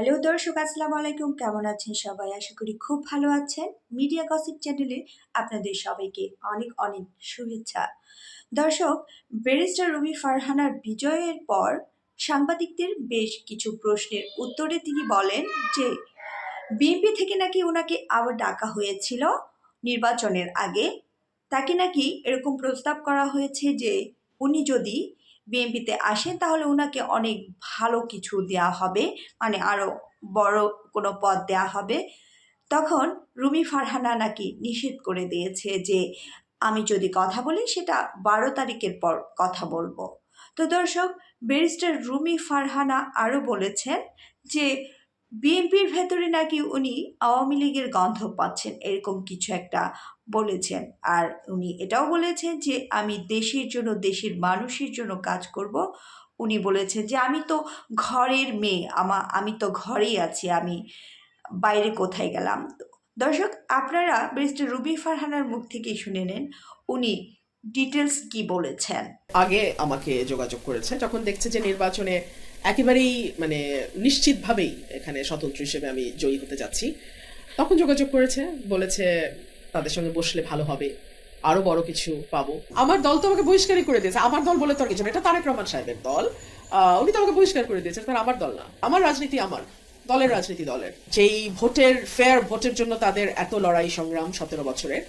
Hello দর্শক, আসসালামু আলাইকুম। কেমন আছেন সবাই? আশা করি খুব ভালো আছেন। মিডিয়া গসিপ চ্যানেলে আপনাদের সবাইকে অনেক অনেক শুভেচ্ছা। দর্শক, ব্যারিস্টার রুমি ফারহানার বিজয়ের পর সাংবাদিকদের বেশ কিছু প্রশ্নের উত্তরে তিনি বলেন যে বিএনপি থেকে নাকি ওনাকে আবার ডাকা হয়েছিল নির্বাচনের আগে। তাকে নাকি এরকম প্রস্তাব করা হয়েছে যে উনি যদি বিএনপিতে আসেন তাহলে ওনাকে অনেক ভালো কিছু দেওয়া হবে, মানে আরও বড় কোনো পদ দেওয়া হবে। তখন রুমি ফারহানা নাকি নিষেধ করে দিয়েছে যে আমি যদি কথা বলি সেটা 12 তারিখের পর কথা বলবো। তো দর্শক, ব্যারিস্টার রুমি ফারহানা আরও বলেছেন যে বিএনপির ভেতরে নাকি উনি আওয়ামী লীগের গন্ধ পাচ্ছেন, এরকম কিছু একটা বলেছেন। আর উনি এটাও বলেছেন যে আমি দেশের জন্য, দেশের মানুষের জন্য কাজ করব। উনি বলেছেন যে আমি তো ঘরের মেয়ে, আমি তো ঘরেই আছি, আমি বাইরে কোথায় গেলাম। তো দর্শক, আপনারা ব্যারিস্টার রুমি ফারহানার মুখ থেকেই শুনে নেন উনি ডিটেলস কি বলেছেন। আগে আমাকে যোগাযোগ করেছে যখন দেখছে যে নির্বাচনে একেবারেই নিশ্চিতভাবেই এখানে স্বতন্ত্র হিসেবে আমি জয়ী হতে যাচ্ছি, তখন যোগাযোগ করেছে, বলেছে তাদের সঙ্গে বসলে ভালো হবে, আরো বড় কিছু পাবো। আমার দল তো আমাকে বহিষ্কারই করে দিয়েছে। আমার দল বলে তো আর কিছু না, এটা তারেক রহমান সাহেবের দল। উনি তো আমাকে বহিষ্কার করে দিয়েছেন, তার আমার দল না। আমার রাজনীতি আমার দলের রাজনীতি দলের। যেই ফেয়ার ভোটের জন্য তাদের এত লড়াই সংগ্রাম 17 বছরের,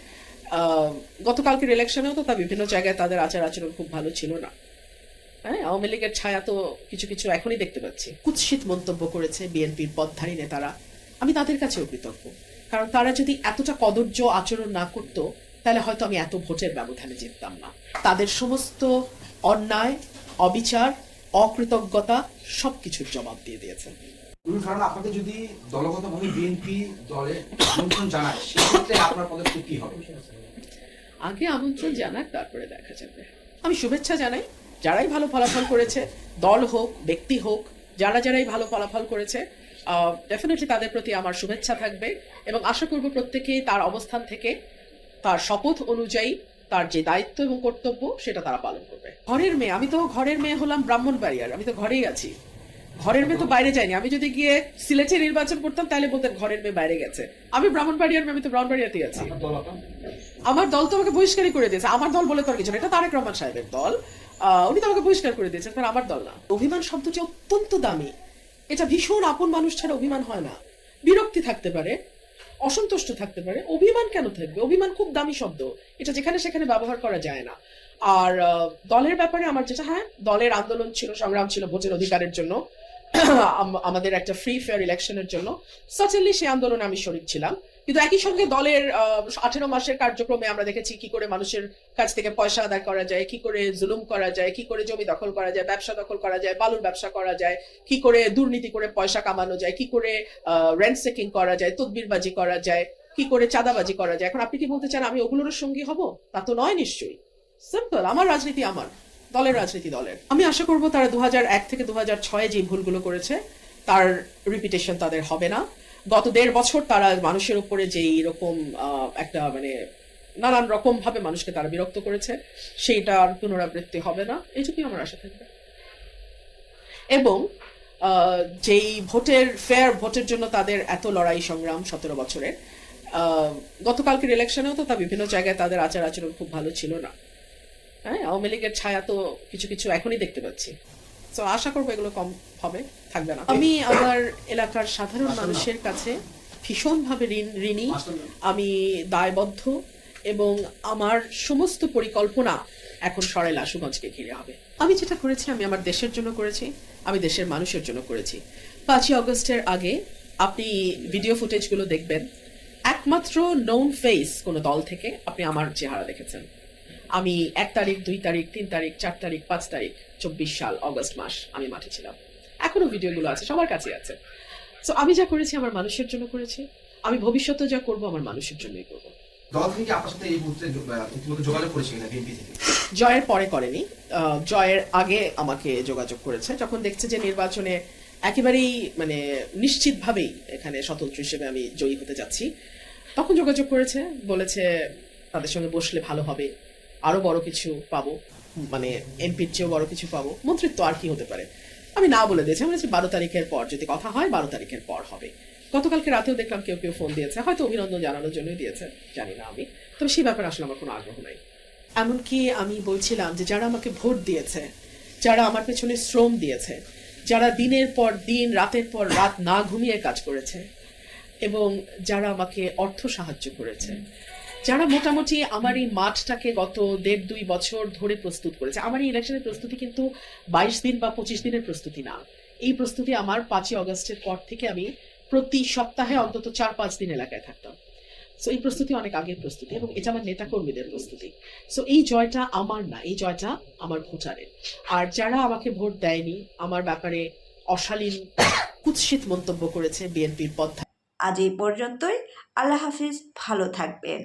গতকালকের ইলেকশনেও তো তা বিভিন্ন জায়গায় তাদের আচার আচরণ খুব ভালো ছিল না। হ্যাঁ, আওয়ামী লীগের ছায়া তো কিছু কিছু এখনই দেখতে পাচ্ছি। কুৎসিত মন্তব্য করেছে বিএনপির পদধারী নেতারা। আমি তাদের কাছেও কৃতজ্ঞ, কারণ তারা যদি এতটা কদর্য আচরণ না করতো তাহলে হয়তো আমি এত ভোটের ব্যবধানে জিততাম না। তাদের সমস্ত অন্যায়, অবিচার, অকৃতজ্ঞতা সবকিছুর জবাব দিয়ে দিয়েছেন। কারণ আপনাকে যদি দলগতভাবে বিএনপি দলে আমন্ত্রণ জানায়, সেক্ষেত্রে আপনার পদক্ষেপ কি হবে? আগে আমন্ত্রণ জানাক, তারপরে দেখা যাবে। আমি শুভেচ্ছা জানাই যারাই ভালো ফলাফল করেছে, দল হোক ব্যক্তি হোক, যারাই ভালো ফলাফল করেছে, ডেফিনেটলি তাদের প্রতি আমার শুভেচ্ছা থাকবে এবং আশা করব প্রত্যেকেই তার অবস্থান থেকে তার শপথ অনুযায়ী তার যে দায়িত্ব এবং কর্তব্য সেটা তারা পালন করবে। ঘরের মেয়ে, আমি তো ঘরের মেয়ে হলাম ব্রাহ্মণবাড়িয়ার, আমি তো ঘরেই আছি। ঘরের মেয়ে তো বাইরে যায়নি। আমি যদি গিয়ে সিলেটে নির্বাচন করতাম তাহলে বলতেন ঘরের মেয়ে বাইরে গেছে। আমি ব্রাহ্মণবাড়িয়ার মেয়ে, আমি তো ব্রাহ্মণবাড়িয়াতেই আছি। আমার দল তো আমাকে বহিষ্কারই করে দিয়েছে। আমার দল বলে তো আর কিছু না, এটা তারেক রহমান সাহেবের দল। উনি তো আমাকে বহিষ্কার করে দিয়েছেন, তার আমার দল না। অভিমান শব্দটি অত্যন্ত দামি। এটা ভীষণ আপন মানুষ ছাড়া অভিমান হয় না। বিরক্তি থাকতে পারে, অসন্তুষ্ট থাকতে পারে, অভিমান কেন থাকবে? অভিমান খুব দামি শব্দ, এটা যেখানে সেখানে ব্যবহার করা যায় না। আর দলের ব্যাপারে আমার যেটা, হ্যাঁ, দলের আন্দোলন ছিল, সংগ্রাম ছিল ভোটের অধিকারের জন্য, আমাদের একটা ফ্রি ফেয়ার ইলেকশনের জন্য। সার্টেনলি সেই আন্দোলনে আমি শরীক ছিলাম, কিন্তু একই সঙ্গে দলের 18 মাসের কার্যক্রমে আমরা দেখেছি কি করে মানুষের কাছ থেকে পয়সা আদায় করা যায়, কি করে জুলুম করা যায়, কি করে জমি দখল করা যায়, ব্যবসা দখল করা যায়, বালুর ব্যবসা করা যায়, কি করে দুর্নীতি করে পয়সা কামানো যায়, কি করে রেন্ট সেকিং করা যায়, তদবিরবাজি করা যায়, কি করে চাঁদাবাজি করা যায়। এখন আপনি কি বলতে চান আমি ওগুলোর সঙ্গী হব? তা তো নয় নিশ্চয়ই। সিম্পল, আমার রাজনীতি আমার দলের রাজনীতি দলের। আমি আশা করব তারা 2001 থেকে 2006 যে ভুলগুলো করেছে তার রিপিটেশন তাদের হবে না। গত 1.5 বছর তারা মানুষের উপরে যে এরকম একটা নানান রকম ভাবে মানুষকে তারা বিরক্ত করেছে, সেইটা আর পুনরাবৃত্তি হবে না, এইটুকুই আমার আশা থাকবে। এবং যেই ফেয়ার ভোটের জন্য তাদের এত লড়াই সংগ্রাম 17 বছরের, গতকালকের ইলেকশনেও তো তা বিভিন্ন জায়গায় তাদের আচার আচরণ খুব ভালো ছিল না। হ্যাঁ, আওয়ামী লীগের ছায়া তো কিছু কিছু এখনই দেখতে পাচ্ছি। তো আশা করবো এগুলো কম হবে, থাকবে না। আমি আমার এলাকার সাধারণ মানুষের কাছে ভীষণভাবে ঋণী, আমি দায়বদ্ধ এবং আমার সমস্ত পরিকল্পনা এখন সরাইল আশুগঞ্জকে ঘিরে হবে। আমি যেটা করেছি আমি আমার দেশের জন্য করেছি, আমি দেশের মানুষের জন্য করেছি। 5ই আগস্টের আগে আপনি ভিডিও ফুটেজগুলো দেখবেন, একমাত্র নোন ফেস কোনো দল থেকে আপনি আমার চেহারা দেখেছেন। আমি 1 তারিখ, 2 তারিখ, 3 তারিখ, 4 তারিখ, 5 তারিখ 24 সাল অগস্ট মাস আমি মাঠে ছিলাম। এখনো ভিডিওগুলো আছে, সবার কাছে আছে। সো আমি যা করেছি আমার মানুষের জন্য করেছি, আমি ভবিষ্যতে যা করব আমার মানুষের জন্যই করব। দল থেকে আপনার সাথে এই মুহূর্তে যোগাযোগ করেছে কিনা বিএনপি থেকে? জয়ের পরে করেনি, জয়ের আগে আমাকে যোগাযোগ করেছে যখন দেখছে যে নির্বাচনে একেবারেই নিশ্চিতভাবেই এখানে স্বতন্ত্র হিসেবে আমি জয়ী হতে যাচ্ছি, তখন যোগাযোগ করেছে, বলেছে তাদের সঙ্গে বসলে ভালো হবে, আরো বড় কিছু পাবো, এমপির চেয়েও বড় কিছু পাবো। মন্ত্রিত্ব আর কি হতে পারে? আমি না বলে দিয়েছি, আমি বলেছি 12 তারিখের পর যদি কথা হয় 12 তারিখের পর হবে। গতকালকে রাতেও দেখলাম কেউ কেউ ফোন দিয়েছে, হয়তো অভিনন্দন জানানোর জন্যই দিয়েছে, জানি না আমি, তবে সেই ব্যাপারে আসলে আমার কোনো আগ্রহ নাই। এমনকি আমি বলছিলাম যে যারা আমাকে ভোট দিয়েছে, যারা আমার পেছনে শ্রম দিয়েছে, যারা দিনের পর দিন রাতের পর রাত না ঘুমিয়ে কাজ করেছে এবং যারা আমাকে অর্থ সাহায্য করেছে, যারা মোটামুটি আমার এই মাঠটাকে গত 1.5-2 বছর ধরে প্রস্তুত করেছে। আমার এই ইলেকশনের প্রস্তুতি কিন্তু 22 দিন বা 25 দিনের প্রস্তুতি না। এই প্রস্তুতি আমার 5ই অগস্টের পর থেকে আমি প্রতি সপ্তাহে অন্তত 4-5 দিন এলাকায় থাকতাম। সো এই প্রস্তুতি অনেক আগের প্রস্তুতি এবং এটা আমার নেতাকর্মীদের প্রস্তুতি। সো এই জয়টা আমার না, এই জয়টা আমার ভোটারের। আর যারা আমাকে ভোট দেয়নি, আমার ব্যাপারে অশালীন কুৎসিত মন্তব্য করেছে, বিএনপির পদ আজ এই পর্যন্তই। আল্লাহ হাফিজ, ভালো থাকবেন।